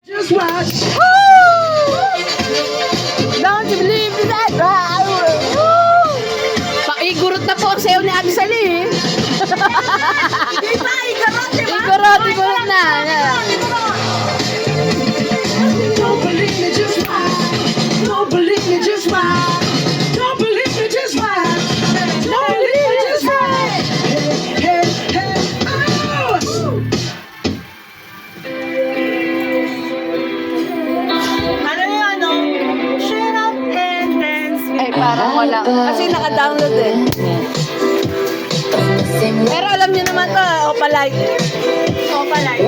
Just watch. Don't you believe that? Paigurot na po ang sayo ni Ate Sally. Diba? Igarot, diba? Igurot na. Don't believe me, just watch. Don't believe me, just watch. Don't believe me, just watch. Don't believe me, just watch. Hey, hey, oh! Ano yung ano? Shut up and dance with Ay, parang wala. Kasi naka-download eh. Pero alam niyo naman to, Opalite. Opalite.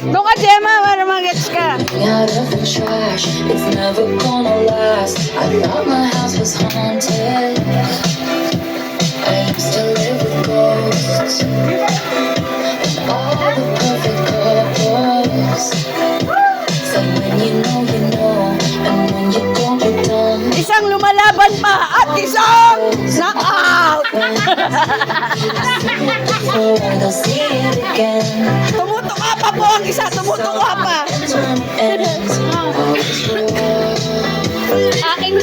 Doon ka, Gemma, para mag-gets ka. Out of the trash, it's never gonna last. I thought my house was haunted. I used to live with ghosts and all the perfect couples. So when you know, and when you don't, you don't. Isang lumalaban pa at isang knock-out. Before they'll see it again. Tumutuka pa po ang isa, tumutuka pa. Time ends. Aking